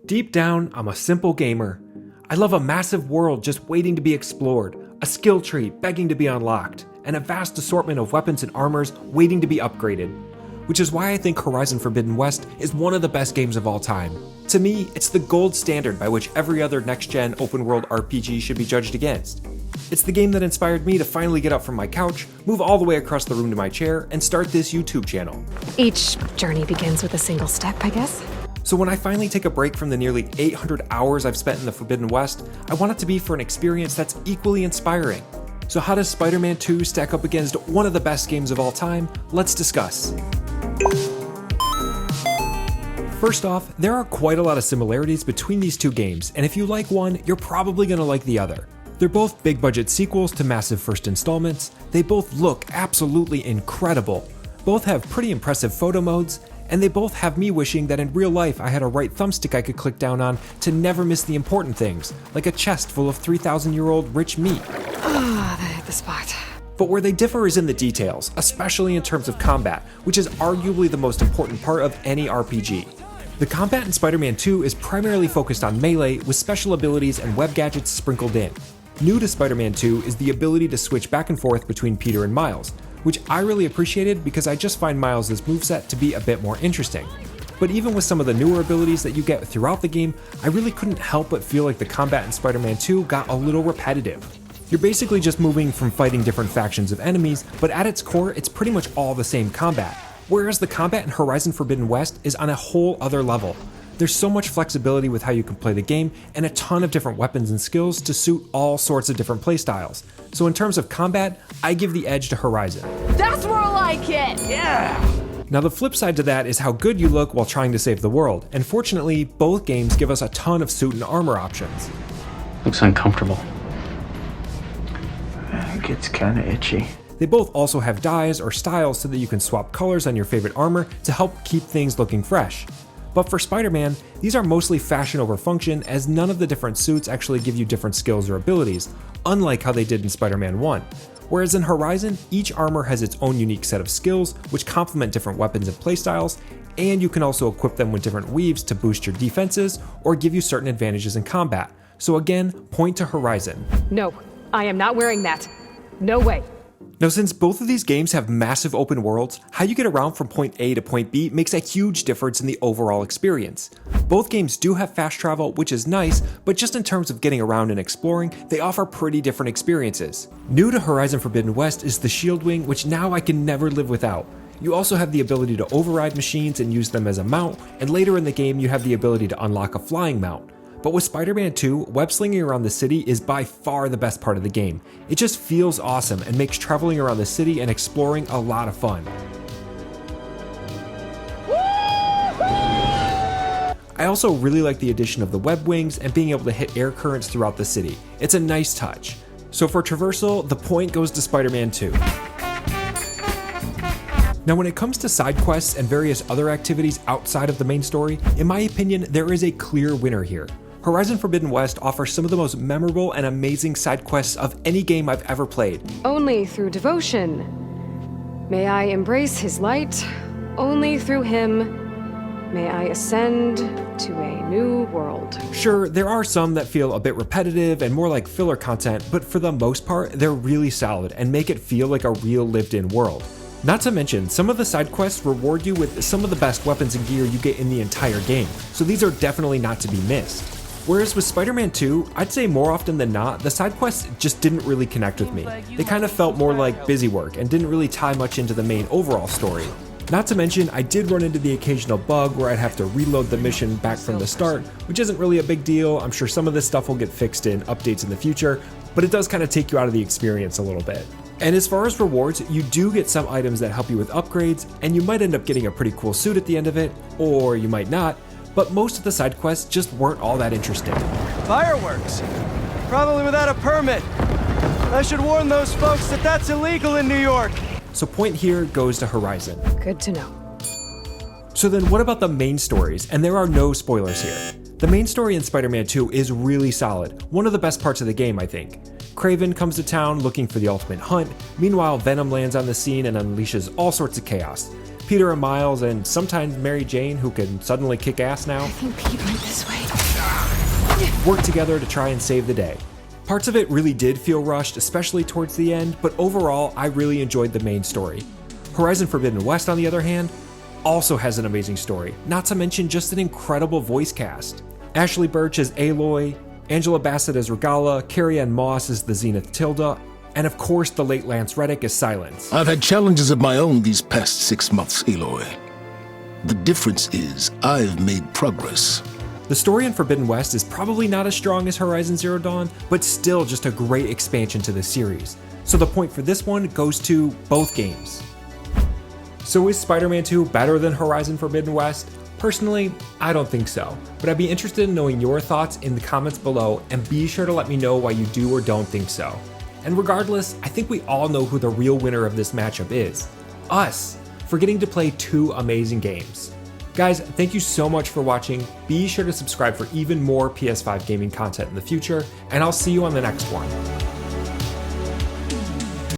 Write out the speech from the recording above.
Deep down, I'm a simple gamer. I love a massive world just waiting to be explored, a skill tree begging to be unlocked, and a vast assortment of weapons and armors waiting to be upgraded. Which is why I think Horizon Forbidden West is one of the best games of all time. To me, it's the gold standard by which every other next-gen open-world RPG should be judged against. It's the game that inspired me to finally get up from my couch, move all the way across the room to my chair, and start this YouTube channel. Each journey begins with a single step, I guess. So when I finally take a break from the nearly 800 hours I've spent in the Forbidden West, I want it to be for an experience that's equally inspiring. So how does Spider-Man 2 stack up against one of the best games of all time? Let's discuss. First off, there are quite a lot of similarities between these two games, and if you like one, you're probably going to like the other. They're both big budget sequels to massive first installments, they both look absolutely incredible, both have pretty impressive photo modes, and they both have me wishing that in real life I had a right thumbstick I could click down on to never miss the important things, like a chest full of 3,000-year-old rich meat. That hit the spot. But where they differ is in the details, especially in terms of combat, which is arguably the most important part of any RPG. The combat in Spider-Man 2 is primarily focused on melee, with special abilities and web gadgets sprinkled in. New to Spider-Man 2 is the ability to switch back and forth between Peter and Miles, which I really appreciated because I just find Miles' moveset to be a bit more interesting. But even with some of the newer abilities that you get throughout the game, I really couldn't help but feel like the combat in Spider-Man 2 got a little repetitive. You're basically just moving from fighting different factions of enemies, but at its core, it's pretty much all the same combat. Whereas the combat in Horizon Forbidden West is on a whole other level. There's so much flexibility with how you can play the game, and a ton of different weapons and skills to suit all sorts of different playstyles. So in terms of combat, I give the edge to Horizon. That's more like it! Yeah! Now the flip side to that is how good you look while trying to save the world, and fortunately, both games give us a ton of suit and armor options. Looks uncomfortable. It gets kinda itchy. They both also have dyes or styles so that you can swap colors on your favorite armor to help keep things looking fresh. But for Spider-Man, these are mostly fashion over function, as none of the different suits actually give you different skills or abilities, unlike how they did in Spider-Man 1. Whereas in Horizon, each armor has its own unique set of skills, which complement different weapons and playstyles, and you can also equip them with different weaves to boost your defenses or give you certain advantages in combat. So again, point to Horizon. No, I am not wearing that. No way. Now since both of these games have massive open worlds, how you get around from point A to point B makes a huge difference in the overall experience. Both games do have fast travel, which is nice, but just in terms of getting around and exploring, they offer pretty different experiences. New to Horizon Forbidden West is the Shield Wing, which now I can never live without. You also have the ability to override machines and use them as a mount, and later in the game you have the ability to unlock a flying mount. But with Spider-Man 2, web slinging around the city is by far the best part of the game. It just feels awesome and makes traveling around the city and exploring a lot of fun. I also really like the addition of the web wings and being able to hit air currents throughout the city. It's a nice touch. So for Traversal, the point goes to Spider-Man 2. Now when it comes to side quests and various other activities outside of the main story, in my opinion, there is a clear winner here. Horizon Forbidden West offers some of the most memorable and amazing side quests of any game I've ever played. Only through devotion. May I embrace his light. Only through him may I ascend to a new world. Sure, there are some that feel a bit repetitive and more like filler content, but for the most part, they're really solid and make it feel like a real lived-in world. Not to mention, some of the side quests reward you with some of the best weapons and gear you get in the entire game, so these are definitely not to be missed. Whereas with Spider-Man 2, I'd say more often than not, the side quests just didn't really connect with me. They kind of felt more like busy work and didn't really tie much into the main overall story. Not to mention, I did run into the occasional bug where I'd have to reload the mission back from the start, which isn't really a big deal. I'm sure some of this stuff will get fixed in updates in the future, but it does kind of take you out of the experience a little bit. And as far as rewards, you do get some items that help you with upgrades, and you might end up getting a pretty cool suit at the end of it, or you might not, but most of the side quests just weren't all that interesting. Fireworks? Probably without a permit. I should warn those folks that that's illegal in New York. So point here goes to Horizon. Good to know. So then what about the main stories? And there are no spoilers here. The main story in Spider-Man 2 is really solid, one of the best parts of the game, I think. Kraven comes to town looking for the ultimate hunt, meanwhile Venom lands on the scene and unleashes all sorts of chaos. Peter and Miles, and sometimes Mary Jane, who can suddenly kick ass now, I think Pete went this way. work together to try and save the day. Parts of it really did feel rushed, especially towards the end, but overall, I really enjoyed the main story. Horizon Forbidden West, on the other hand, also has an amazing story, not to mention just an incredible voice cast. Ashley Birch as Aloy, Angela Bassett as Regala, Carrie-Anne Moss as the Zenith Tilda, and of course the late Lance Reddick as Silence. I've had challenges of my own these past 6 months, Aloy. The difference is I've made progress. The story in Forbidden West is probably not as strong as Horizon Zero Dawn, but still just a great expansion to the series. So the point for this one goes to both games. So is Spider-Man 2 better than Horizon Forbidden West? Personally, I don't think so, but I'd be interested in knowing your thoughts in the comments below, and be sure to let me know why you do or don't think so. And regardless, I think we all know who the real winner of this matchup is. Us, for getting to play 2 amazing games. Guys, thank you so much for watching. Be sure to subscribe for even more PS5 gaming content in the future, and I'll see you on the next one.